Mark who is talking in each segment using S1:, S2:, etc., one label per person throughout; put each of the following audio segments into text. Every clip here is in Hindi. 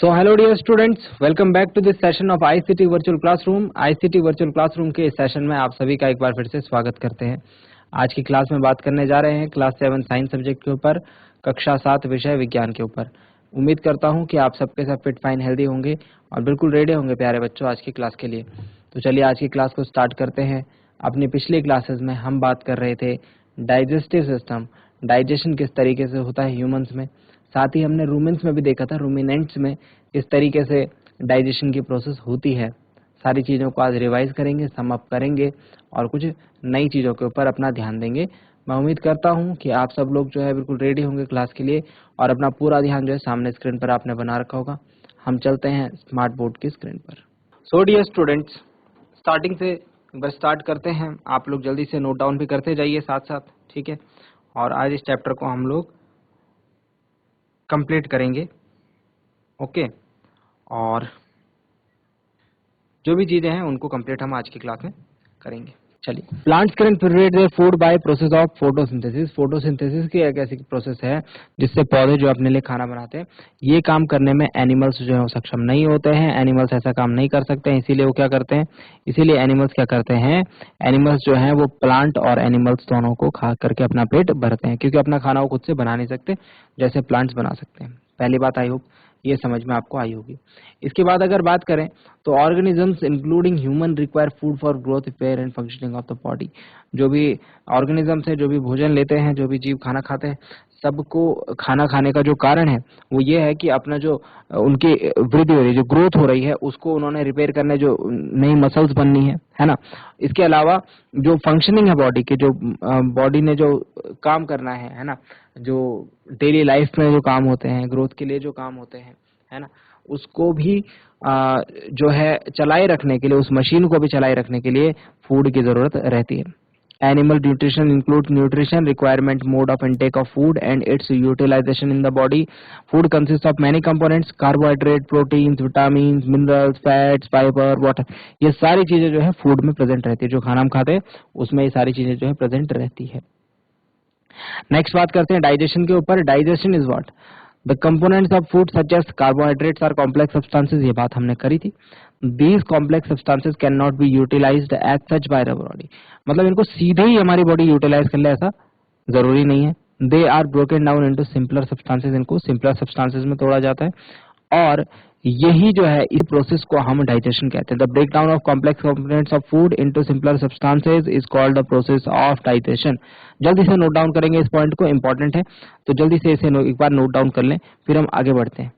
S1: So hello dear students, welcome back to this session of ICT Virtual Classroom। ICT Virtual Classroom के इस सेशन में आप सभी का एक बार फिर से स्वागत करते हैं। आज की क्लास में बात करने जा रहे हैं क्लास 7 साइंस सब्जेक्ट के ऊपर, कक्षा 7 विषय विज्ञान के ऊपर। उम्मीद करता हूं कि आप सबके सब फिट फाइन हेल्दी होंगे और बिल्कुल रेडी होंगे प्यारे बच्चों आज की क्लास के लिए। तो चलिए आज की क्लास को स्टार्ट करते हैं। अपनी पिछली क्लासेस में हम बात कर रहे थे डाइजेस्टिव सिस्टम, डाइजेशन किस तरीके से होता है ह्यूमंस में। साथ ही हमने रूमेंट्स में भी देखा था, रूमिनेंट्स में इस तरीके से डाइजेशन की प्रोसेस होती है। सारी चीज़ों को आज रिवाइज करेंगे, सम अप करेंगे और कुछ नई चीज़ों के ऊपर अपना ध्यान देंगे। मैं उम्मीद करता हूं कि आप सब लोग जो है बिल्कुल रेडी होंगे क्लास के लिए और अपना पूरा ध्यान जो है सामने स्क्रीन पर आपने बना रखा होगा। हम चलते हैं स्मार्ट बोर्ड की स्क्रीन पर। सो डियर स्टूडेंट्स, स्टार्टिंग से बस स्टार्ट करते हैं। आप लोग जल्दी से नोट डाउन भी करते जाइए साथ साथ, ठीक है। और आज इस चैप्टर को हम लोग कंप्लीट करेंगे, ओके। और जो भी चीजें हैं उनको कंप्लीट हम आज की क्लास में करेंगे। चलिए, plants can prepare their food by process of photosynthesis. Photosynthesis की एक ऐसी प्रोसेस है जिससे पौधे जो अपने लिए खाना बनाते हैं, ये काम करने में एनिमल्स जो है सक्षम नहीं होते हैं। एनिमल्स ऐसा काम नहीं कर सकते हैं, इसीलिए वो क्या करते हैं, इसीलिए एनिमल्स क्या करते हैं, एनिमल्स जो है वो प्लांट और एनिमल्स दोनों को खा करके अपना पेट भरते हैं, क्योंकि अपना खाना वो खुद से बना नहीं सकते जैसे प्लांट्स बना सकते हैं। पहली बात आई होप ये समझ में आपको आई होगी। इसके बाद अगर बात करें तो organisms including human require food for growth, repair and functioning of the body. जो भी ऑर्गेनिजम्स है, जो भी भोजन लेते हैं, जो भी जीव खाना खाते हैं, सबको खाना खाने का जो कारण है वो ये है कि अपना जो उनकी वृद्धि हो रही है, जो ग्रोथ हो रही है, उसको उन्होंने रिपेयर करने, जो नई मसल्स बननी है ना। इसके अलावा जो फंक्शनिंग है बॉडी के, जो बॉडी ने जो काम करना है ना, जो डेली लाइफ में जो काम होते हैं, ग्रोथ के लिए जो काम होते हैं, है ना, उसको भी जो है चलाए रखने के लिए, उस मशीन को भी चलाए रखने के लिए फूड की जरूरत रहती है। Animal nutrition include nutrition requirement, mode of intake of food and its utilisation in the body. Food consist of many components, carbohydrate, proteins, vitamin, minerals, fats, fibre, water. ये सारी चीजें जो है फूड में प्रेजेंट रहती है। जो खाना हम खाते हैं उसमें ये सारी चीजें जो है प्रेजेंट रहती है। नेक्स्ट बात करते हैं डाइजेशन के ऊपर। Digestion is what? The components of food such as carbohydrates are complex substances. ये बात हमने करी थी। These complex substances can not be utilised as such by the body. मतलब इनको सीधे ही हमारी बॉडी यूटिलाइज कर ले ऐसा जरूरी नहीं है। They are broken down into simpler substances. इनको सिंपलर सब्सटेंसेस में तोड़ा जाता है और यही जो है इस प्रोसेस को हम डाइजेशन कहते हैं। The break down of complex components of food into simpler substances is called the process of digestion. जल्दी से नोट डाउन करेंगे इस पॉइंट को, इंपॉर्टेंट है, तो जल्दी से इसे एक बार नोट डाउन कर लें, फिर हम आगे बढ़ते हैं।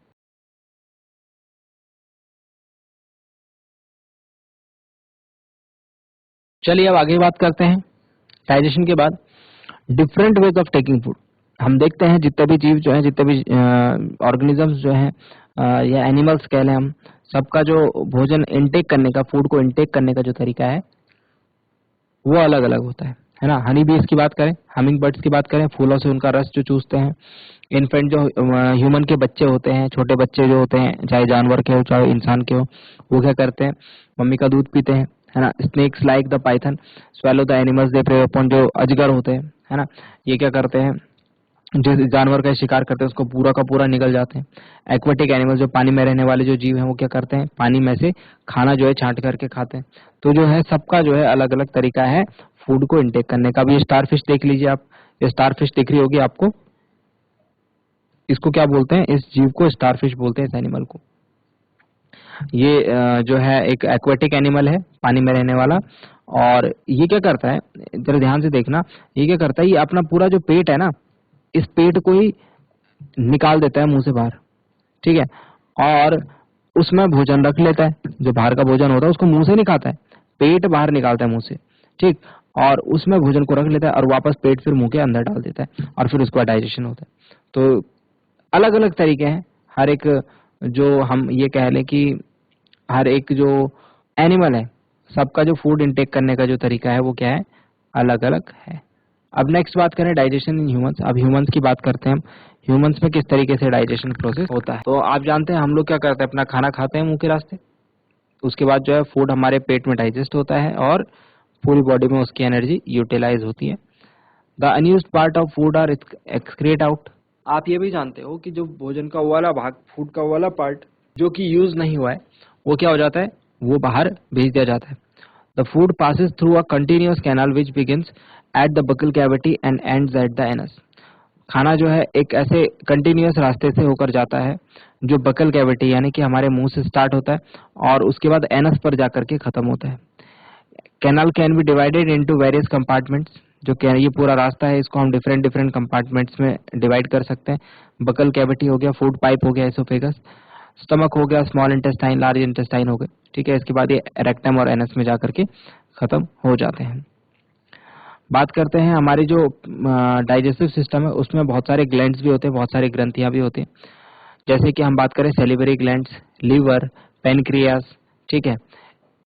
S1: चलिए अब आगे बात करते हैं। डाइजेशन के बाद different ways of taking food. हम देखते हैं जितने भी जीव जो है, जितने भी ऑर्गेनिजम्स जो हैं या एनिमल्स कह लें हम, सबका जो भोजन इनटेक करने का, फूड को इनटेक करने का जो तरीका है वो अलग अलग होता है ना। हनी बीज की बात करें, हमिंग बर्ड्स की बात करें, फूलों से उनका रस जो चूसते हैं। इन्फेंट जो ह्यूमन के बच्चे होते हैं, छोटे बच्चे जो होते हैं, चाहे जानवर के हो चाहे इंसान के हो, वो क्या करते हैं, मम्मी का दूध पीते हैं, है ना। Snakes like the python swallow the animals they prey upon. जो अजगर होते हैं, है ना, ये क्या करते हैं, जिस जानवर का शिकार करते हैं उसको पूरा का पूरा निगल जाते हैं। एक्वेटिक एनिमल, जो पानी में रहने वाले जो जीव हैं, वो क्या करते हैं, पानी में से खाना जो है छांट करके खाते हैं। तो जो है सबका जो है अलग अलग तरीका है फूड को इनटेक करने का। भी स्टार फिश देख लीजिए आप, ये स्टार फिश दिख रही होगी आपको, इसको क्या बोलते हैं, इस जीव को स्टार फिश बोलते हैं, इस एनिमल को। ये जो है एक एक्वेटिक एनिमल है, पानी में रहने वाला। और ये क्या करता है, जरा ध्यान से देखना, ये क्या करता है, ये अपना पूरा जो पेट है ना, इस पेट को ही निकाल देता है मुंह से बाहर, ठीक है। और उसमें भोजन रख लेता है, जो बाहर का भोजन होता है उसको मुंह से नहीं खाता है, पेट बाहर निकालता है मुंह से, ठीक। और उसमें भोजन को रख लेता है और वापस पेट फिर मुंह के अंदर डाल देता है और फिर उसका डाइजेशन होता है। तो अलग अलग तरीके हैं हर एक, जो हम ये कह लें कि हर एक जो एनिमल है, सबका जो फूड इनटेक करने का जो तरीका है वो क्या है, अलग अलग है। अब नेक्स्ट बात करें डाइजेशन इन ह्यूमंस। अब ह्यूमंस की बात करते हैं हम, ह्यूमंस में किस तरीके से डाइजेशन प्रोसेस होता है। तो आप जानते हैं हम लोग क्या करते हैं, अपना खाना खाते हैं मुंह के रास्ते, उसके बाद जो है फूड हमारे पेट में डाइजेस्ट होता है और पूरी बॉडी में उसकी एनर्जी यूटिलाइज होती है। The unused part of food are excrete out. आप ये भी जानते हो कि जो भोजन का वो वाला भाग, फूड का वो वाला पार्ट जो कि यूज नहीं हुआ है वो क्या हो जाता है, वो बाहर भेज दिया जाता है। The food passes through a continuous canal which begins at the buccal cavity and ends at the anus. खाना जो है एक ऐसे कंटिन्यूअस रास्ते से होकर जाता है जो बकल कैविटी यानी कि हमारे मुंह से स्टार्ट होता है और उसके बाद एनस पर जाकर के खत्म होता है। Canal can be divided into various compartments. जो ये पूरा रास्ता है इसको हम डिफरेंट डिफरेंट कंपार्टमेंट्स में डिवाइड कर सकते हैं। बकल कैविटी हो गया, फूड पाइप हो गया, एसोफेगस, स्टमक हो गया, स्मॉल इंटेस्टाइन, लार्ज इंटेस्टाइन हो गए, ठीक है। इसके बाद ये रेक्टम और एनस में जाकर के खत्म हो जाते हैं। बात करते हैं हमारी जो डाइजेस्टिव सिस्टम है उसमें बहुत सारे ग्लैंड्स भी होते हैं, बहुत सारी ग्रंथियां भी होती हैं। जैसे कि हम बात करें सेलिवरी ग्लैंड्स, लीवर, पेनक्रियास, ठीक है।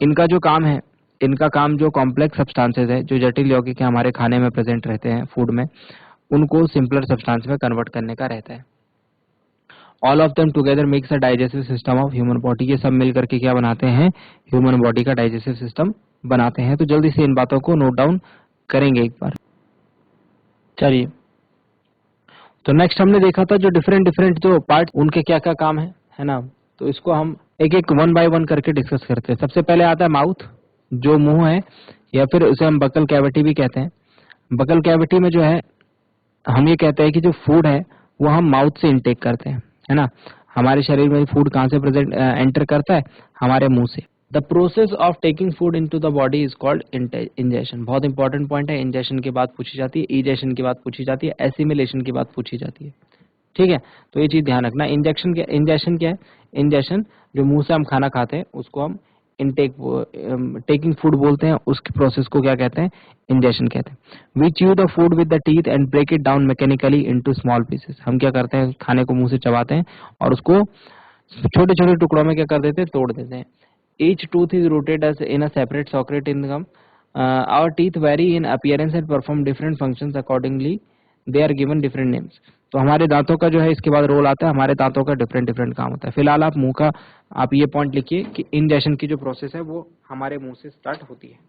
S1: इनका जो काम है, इनका काम जो कॉम्प्लेक्स सब्सटेंसेस है, जो जटिल यौगिक हमारे खाने में प्रेजेंट रहते हैं फूड में, उनको सिंपलर सब्सटेंस में कन्वर्ट करने का रहता है। All of them together makes a digestive system of human body. ये सब मिलकर के क्या बनाते हैं, ह्यूमन बॉडी का डाइजेस्टिव सिस्टम बनाते हैं। तो जल्दी से इन बातों को नोट डाउन करेंगे एक बार। चलिए, तो नेक्स्ट हमने देखा था जो डिफरेंट डिफरेंट जो पार्ट उनके क्या क्या काम है ना। तो इसको हम एक एक वन बाय वन करके डिस्कस करते हैं। सबसे पहले आता है माउथ, जो मुंह है या फिर उसे हम बकल कैविटी भी कहते हैं। बकल कैविटी में जो है हम ये कहते हैं कि जो फूड है वो हम माउथ से इनटेक करते हैं, है ना। हमारे शरीर में फूड कहाँ से प्रेजेंट एंटर करता है, हमारे मुंह से। The process of taking food into the body is called ingestion. बहुत इंपॉर्टेंट पॉइंट है। इंजेशन की बात पूछी जाती है, इजेशन की बात पूछी जाती है, एसिमिलेशन की बात पूछी जाती है, ठीक है। तो ये चीज ध्यान रखना। इंजेक्शन क्या, इंजेशन क्या है, इंजेशन जो मुंह से हम खाना खाते हैं उसको हम इनटेक टेकिंग फूड बोलते हैं, उसके प्रोसेस को क्या कहते हैं, इंजेशन कहते हैं। We chew the food with the teeth and break it down mechanically into small pieces. हम क्या करते हैं, खाने को मुंह से चबाते हैं और उसको छोटे छोटे टुकड़ों में क्या कर देते हैं, तोड़ देते हैं। Each tooth is rooted as in a separate socket in the gum. Our teeth vary in appearance and perform different functions accordingly. They are given different names. तो हमारे दांतों का जो है इसके बाद रोल आता है, हमारे दांतों का डिफरेंट डिफरेंट काम होता है। फिलहाल आप मुंह का आप ये पॉइंट लिखिए कि इंजेशन की जो प्रोसेस है वो हमारे मुंह से स्टार्ट होती है।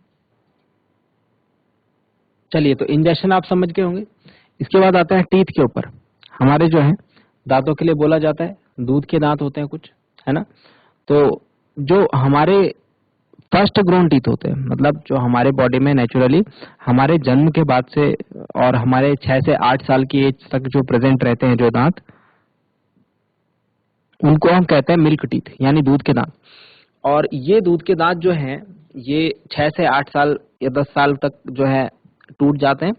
S1: चलिए, तो इंजेशन आप समझ गए होंगे। इसके बाद आता है टीथ के ऊपर। हमारे जो है दांतों के लिए बोला जाता है, दूध के दांत होते हैं कुछ, है ना। तो जो हमारे फर्स्ट ग्रोन टीथ होते हैं, मतलब जो हमारे बॉडी में नेचुरली हमारे जन्म के बाद से और हमारे 6 से 8 साल की एज तक जो प्रेजेंट रहते हैं जो दांत, उनको हम कहते हैं मिल्क टीथ, यानी दूध के दांत। और ये दूध के दांत जो हैं ये 6 से 8 साल या 10 साल तक जो है टूट जाते हैं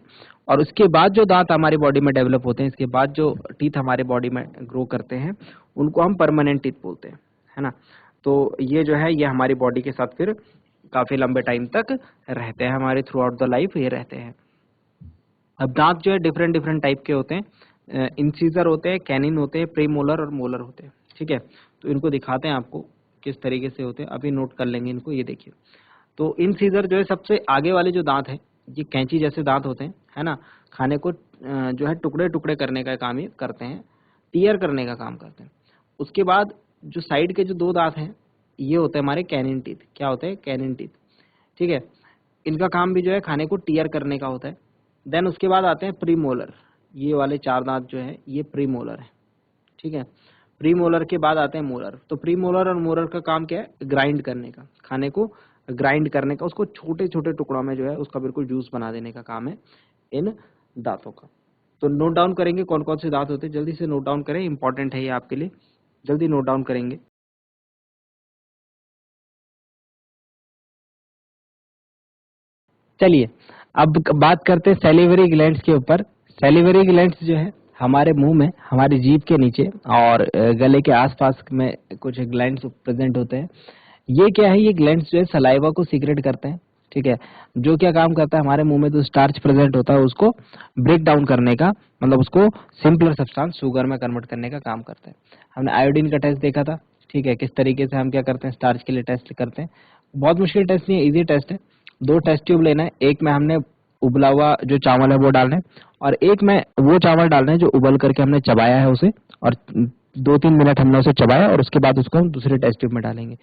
S1: और उसके बाद जो दांत हमारी बॉडी में डेवलप होते हैं, इसके बाद जो टीथ हमारे बॉडी में ग्रो करते हैं, उनको हम परमानेंट टीथ बोलते हैं, है ना। तो ये जो है ये हमारी बॉडी के साथ फिर काफी लंबे टाइम तक रहते हैं, हमारे थ्रू आउट द लाइफ ये रहते हैं। अब दांत जो है डिफरेंट डिफरेंट टाइप के होते हैं। इंसीजर होते हैं, कैनिन होते हैं, प्रीमोलर और मोलर होते हैं, ठीक है। तो इनको दिखाते हैं आपको किस तरीके से होते हैं, अभी नोट कर लेंगे इनको। ये देखिए, तो इंसीजर जो है सबसे आगे वाले जो दांत है, ये कैंची जैसे दांत होते हैं, है ना। खाने को जो है टुकड़े टुकड़े करने का काम ये करते हैं, टीयर करने का काम करते हैं। उसके बाद जो साइड के जो 2 दांत हैं ये होते हैं हमारे कैनिन टीथ। क्या होते हैं, कैनिन टीथ, ठीक है। इनका काम भी जो है खाने को टीयर करने का होता है। देन उसके बाद आते हैं प्रीमोलर। ये वाले 4 दांत जो है ये प्रीमोलर है, ठीक है। प्रीमोलर के बाद आते हैं मोलर। तो प्रीमोलर और मोलर का काम क्या है, ग्राइंड करने का, खाने को ग्राइंड करने का, उसको छोटे छोटे टुकड़ों में जो है उसका बिल्कुल जूस बना देने का काम है इन दांतों का। तो नोट डाउन करेंगे कौन कौन से दांत होते हैं, जल्दी से नोट डाउन करें, इंपॉर्टेंट है ये आपके लिए, जल्दी नोट डाउन करेंगे। चलिए, अब बात करते हैं सैलिवरी ग्लैंड्स के ऊपर। सैलिवरी ग्लैंड्स जो है हमारे मुंह में, हमारी जीभ के नीचे और गले के आसपास में कुछ ग्लैंड्स प्रेजेंट होते हैं। ये क्या है, ये ग्लैंड्स जो है सलाइवा को सीक्रेट करते हैं, ठीक है। जो क्या काम करता है, हमारे मुंह में जो स्टार्च प्रेजेंट होता है उसको ब्रेक डाउन करने का, मतलब उसको सिंपलर सब्सटेंस शुगर में कन्वर्ट करने का काम करता है। हमने आयोडीन का टेस्ट देखा था, ठीक है, किस तरीके से हम क्या करते हैं, स्टार्च के लिए टेस्ट करते हैं। बहुत मुश्किल टेस्ट नहीं है, इजी टेस्ट है। 2 टेस्ट ट्यूब लेना है, एक में हमने उबला हुआ जो चावल है वो डालना है और एक में वो चावल डालना है जो उबल करके हमने चबाया है उसे, और 2-3 मिनट हमने उसे चबाया और उसके बाद उसको हम दूसरे टेस्ट ट्यूब में डालेंगे।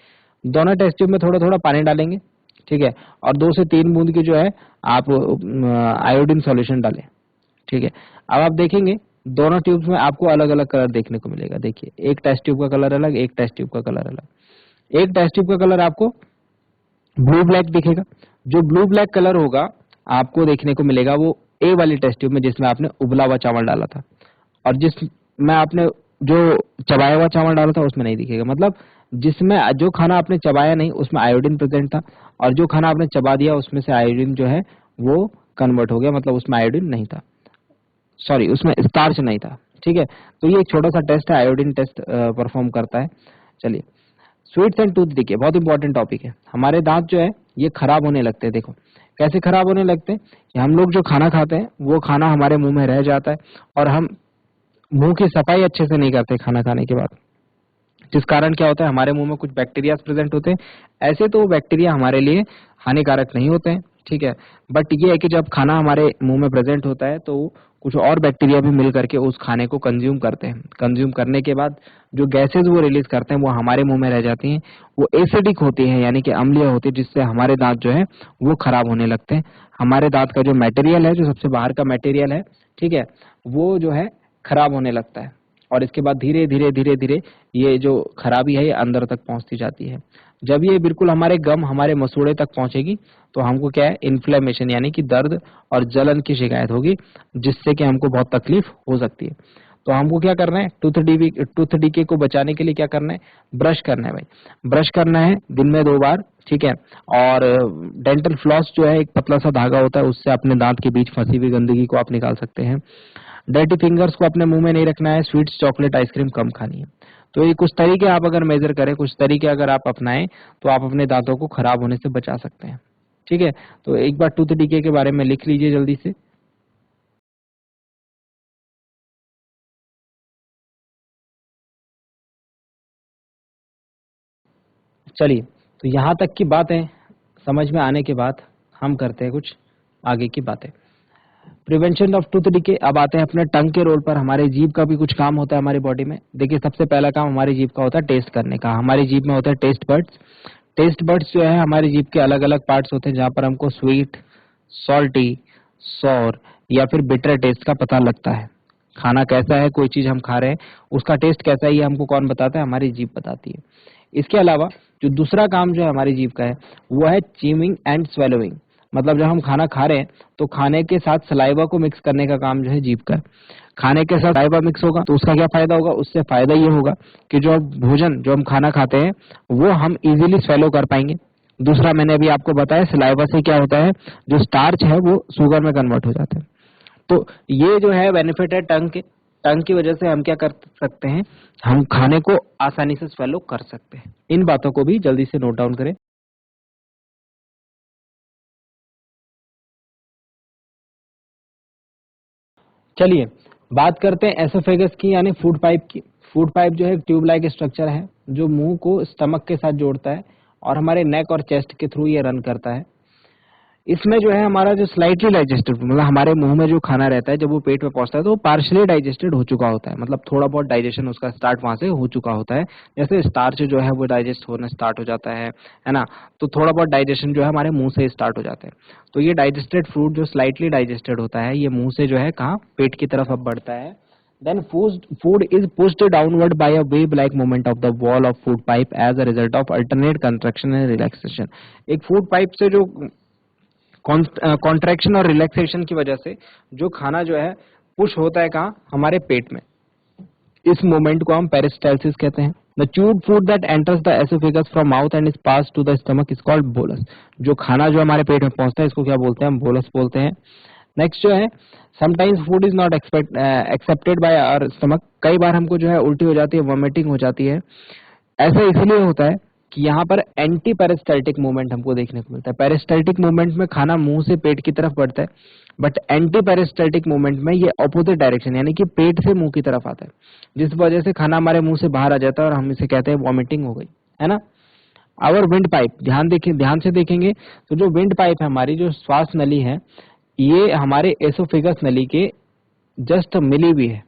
S1: दोनों टेस्ट ट्यूब में थोड़ा थोड़ा पानी डालेंगे, ठीक है, और 2 से 3 बूंद की जो है आप आयोडीन सॉल्यूशन डालें, ठीक है। अब आप देखेंगे दोनों ट्यूब्स में आपको अलग अलग कलर देखने को मिलेगा। देखिए, एक टेस्ट ट्यूब का कलर अलग, एक टेस्ट ट्यूब का कलर अलग। एक टेस्ट ट्यूब का कलर आपको ब्लू ब्लैक दिखेगा। जो ब्लू ब्लैक कलर होगा आपको देखने को मिलेगा वो ए वाली टेस्ट ट्यूब में, जिसमें आपने उबला हुआ चावल डाला था, और जिसमें आपने जो चबाया हुआ चावल डाला था उसमें नहीं दिखेगा। मतलब जिसमें जो खाना आपने चबाया नहीं उसमें आयोडीन प्रेजेंट था, और जो खाना आपने चबा दिया उसमें से आयोडीन जो है वो कन्वर्ट हो गया, मतलब उसमें आयोडीन नहीं था, सॉरी उसमें स्टार्च नहीं था। ठीक है, तो ये एक छोटा सा टेस्ट है, आयोडीन टेस्ट परफॉर्म करता है। चलिए, स्वीट्स एंड टूथ डिके बहुत इंपॉर्टेंट टॉपिक है। हमारे दांत जो है ये खराब होने लगते हैं। देखो कैसे खराब होने लगते हैं, कि हम लोग जो खाना खाते हैं वो खाना हमारे मुंह में रह जाता है, और हम मुंह की सफाई अच्छे से नहीं करते खाना खाने के बाद, जिस कारण क्या होता है हमारे मुंह में कुछ बैक्टीरिया प्रेजेंट होते हैं। ऐसे तो वो बैक्टीरिया हमारे लिए हानिकारक नहीं होते हैं, ठीक है, बट ये है कि जब खाना हमारे मुंह में प्रेजेंट होता है तो कुछ और बैक्टीरिया भी मिल करके उस खाने को कंज्यूम करते हैं। कंज्यूम करने के बाद जो गैसेज वो रिलीज करते हैं वो हमारे मुंह में रह जाती हैं, वो एसिडिक होती हैं, यानी कि अम्लीय होती है, जिससे हमारे दांत जो है वो खराब होने लगते हैं। हमारे दांत का जो मटेरियल है, जो सबसे बाहर का मटेरियल है, ठीक है, वो जो है खराब होने लगता है, और इसके बाद धीरे धीरे धीरे धीरे ये जो खराबी है ये अंदर तक पहुंचती जाती है। जब ये बिल्कुल हमारे गम, हमारे मसूड़े तक पहुंचेगी तो हमको क्या है, इन्फ्लेमेशन यानी कि दर्द और जलन की शिकायत होगी, जिससे कि हमको बहुत तकलीफ हो सकती है। तो हमको क्या करना है, टूथ डीके को बचाने के लिए क्या करना है, ब्रश करना है भाई। ब्रश करना है दिन में 2 बार, ठीक है, और डेंटल फ्लॉस जो है एक पतला सा धागा होता है, उससे अपने दांत के बीच फंसी हुई गंदगी को आप निकाल सकते हैं। डर्टी फिंगर्स को अपने मुंह में नहीं रखना है, स्वीट्स, चॉकलेट, आइसक्रीम कम खानी है। तो ये कुछ तरीके आप अगर मेजर करें, कुछ तरीके अगर आप अपनाएं, तो आप अपने दांतों को खराब होने से बचा सकते हैं। ठीक है, तो एक बार टूथ डीके के बारे में लिख लीजिए जल्दी से। चलिए, तो यहाँ तक की बातें समझ में आने के बाद हम करते हैं कुछ आगे की बातें। Prevention of tooth decay. अब आते हैं अपने टंग के रोल पर। हमारे जीभ का भी कुछ काम होता है हमारी बॉडी में। देखिए, सबसे पहला काम हमारी जीभ का होता है टेस्ट करने का। हमारी जीभ में होता है टेस्ट बर्ड्स। टेस्ट बर्ड्स जो है हमारी जीभ के अलग अलग पार्ट्स होते हैं, जहाँ पर हमको स्वीट, सॉल्टी, सॉर या फिर बिटर टेस्ट का पता लगता है। खाना कैसा है, कोई चीज हम खा रहे हैं, उसका टेस्ट कैसा है, ये हमको कौन बताता है, हमारी जीभ बताती है। इसके अलावा जो दूसरा काम जो है हमारी जीभ का है वो है चीमिंग एंड स्वेलोइंग। मतलब जब हम खाना खा रहे हैं तो खाने के साथ सलाइवा को मिक्स करने का काम जो है जीभ का है। खाने के साथ सलाइवा मिक्स होगा तो उसका क्या फायदा होगा, उससे फायदा ये होगा कि जो भोजन, जो हम खाना खाते हैं वो हम इजीली स्वेलो कर पाएंगे। दूसरा, मैंने अभी आपको बताया, सलाइवा से क्या होता है, जो स्टार्च है वो शुगर में कन्वर्ट हो जाता है। तो ये जो है बेनिफिट है टंग के। टंग की वजह से हम क्या कर सकते हैं, हम खाने को आसानी से स्वेलो कर सकते हैं। इन बातों को भी जल्दी से नोट डाउन करें। चलिए, बात करते हैं एसोफेगस की, यानी फूड पाइप की। फूड पाइप जो है ट्यूब लाइक स्ट्रक्चर है जो मुंह को स्टमक के साथ जोड़ता है, और हमारे नेक और चेस्ट के थ्रू ये रन करता है। इसमें जो है हमारा जो स्लाइटली डाइजेस्टेड, मतलब हमारे मुंह में जो खाना रहता है जब वो पेट में पहुंचता है तो वो पार्शियली डाइजेस्टेड हो चुका होता है। मतलब थोड़ा बहुत डाइजेशन उसका स्टार्ट वहां से हो चुका होता है। जैसे स्टार्च जो है वो डाइजेस्ट होना स्टार्ट हो जाता है ना, तो थोड़ा बहुत डाइजेशन जो है हमारे मुंह से स्टार्ट हो जाता है। तो ये डाइजेस्टेड फूड जो स्लाइटली डाइजेस्टेड होता है, ये मुंह से जो है कहाँ, पेट की तरफ अब बढ़ता है। Then food is pushed downward by a wave-like movement of the wall of food pipe as a result of alternate contraction and relaxation। एक फूड पाइप से जो कॉन्ट्रैक्शन और रिलैक्सेशन की वजह से जो खाना जो है पुश होता है कहाँ, हमारे पेट में। इस मोमेंट को हम पेरिस्टाल्सिस कहते हैं। The chewed food that enters the oesophagus from mouth and is pass to the stomach is called bolus. जो खाना जो हमारे पेट में पहुंचता है इसको क्या बोलते हैं, हम बोलस बोलते हैं। नेक्स्ट जो है, sometimes food is not accepted by our stomach. कई बार हमको जो है उल्टी हो जाती है, वॉमिटिंग हो जाती है। ऐसा इसलिए होता है कि यहाँ पर एंटी पेरिस्टाल्टिक मूवमेंट हमको देखने को मिलता है। पेरिस्टाल्टिक मूवमेंट में खाना मुंह से पेट की तरफ बढ़ता है, बट एंटी पेरिस्टाल्टिक मूवमेंट में ये ऑपोजिट डायरेक्शन यानी कि पेट से मुंह की तरफ आता है, जिस वजह से खाना हमारे मुंह से बाहर आ जाता है और हम इसे कहते हैं वॉमिटिंग हो गई, है ना। आवर विंड पाइप, ध्यान से देखेंगे तो जो विंड पाइप है, हमारी जो श्वास नली है, ये हमारे एसोफेगस नली के जस्ट मिली हुई है।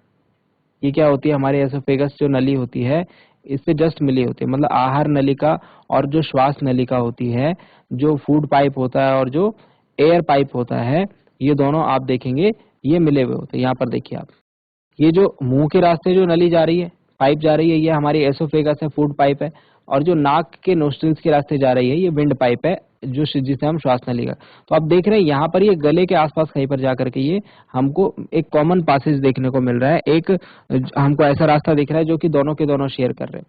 S1: ये क्या होती है, हमारे एसोफेगस जो नली होती है इससे जस्ट मिली होती है। मतलब आहार नलिका और जो श्वास नलिका होती है, जो फूड पाइप होता है और जो एयर पाइप होता है, ये दोनों आप देखेंगे ये मिले हुए होते हैं। यहाँ पर देखिए आप, ये जो मुंह के रास्ते जो नली जा रही है, पाइप जा रही है, ये हमारी एसोफेगस है, फूड पाइप है, और जो नाक के नोस्ट्रिल्स के रास्ते जा रही है ये विंड पाइप है, जो जिसे हम श्वास नली का। तो आप देख रहे हैं यहाँ पर ये गले के आसपास कहीं पर जाकर के ये हमको एक कॉमन पासेज देखने को मिल रहा है, एक हमको ऐसा रास्ता दिख रहा है जो कि दोनों के दोनों शेयर कर रहे हैं।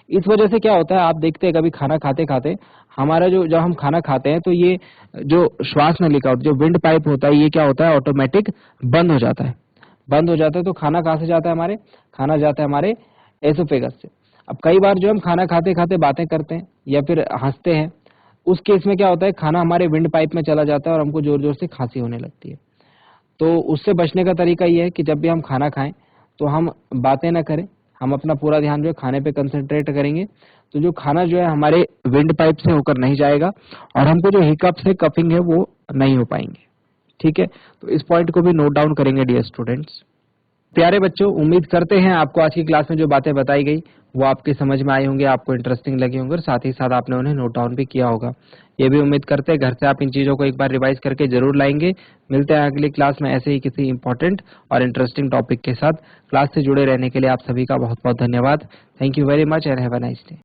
S1: इस वजह से क्या होता है, आप देखते हैं कभी खाना खाते खाते हमारा जो जब हम खाना खाते हैं तो ये जो श्वास नली का जो विंड पाइप होता है ये क्या होता है, ऑटोमेटिक बंद हो जाता है। बंद हो जाता है तो खाना कहाँ से जाता है, हमारे खाना जाता है हमारे एसोफेगस से। अब कई बार जो हम खाना खाते खाते बातें करते हैं या फिर हंसते हैं, उस केस में क्या होता है, खाना हमारे विंड पाइप में चला जाता है और हमको जोर जोर से खांसी होने लगती है। तो उससे बचने का तरीका ये है कि जब भी हम खाना खाएं तो हम बातें ना करें, हम अपना पूरा ध्यान जो है खाने पे कंसंट्रेट करेंगे, तो जो खाना जो है हमारे विंड पाइप से होकर नहीं जाएगा और हमको जो हिकअप्स है, कफिंग है, वो नहीं हो पाएंगे। ठीक है, तो इस पॉइंट को भी नोट डाउन करेंगे डियर स्टूडेंट्स। प्यारे बच्चों, उम्मीद करते हैं आपको आज की क्लास में जो बातें बताई गई वो आपकी समझ में आई होंगी, आपको इंटरेस्टिंग लगी होंगी और साथ ही साथ आपने उन्हें नोट डाउन भी किया होगा। ये भी उम्मीद करते हैं घर से आप इन चीजों को एक बार रिवाइज करके जरूर लाएंगे। मिलते हैं अगली क्लास में ऐसे ही किसी इंपॉर्टेंट और इंटरेस्टिंग टॉपिक के साथ। क्लास से जुड़े रहने के लिए आप सभी का बहुत बहुत धन्यवाद। Thank you very much and have a nice day.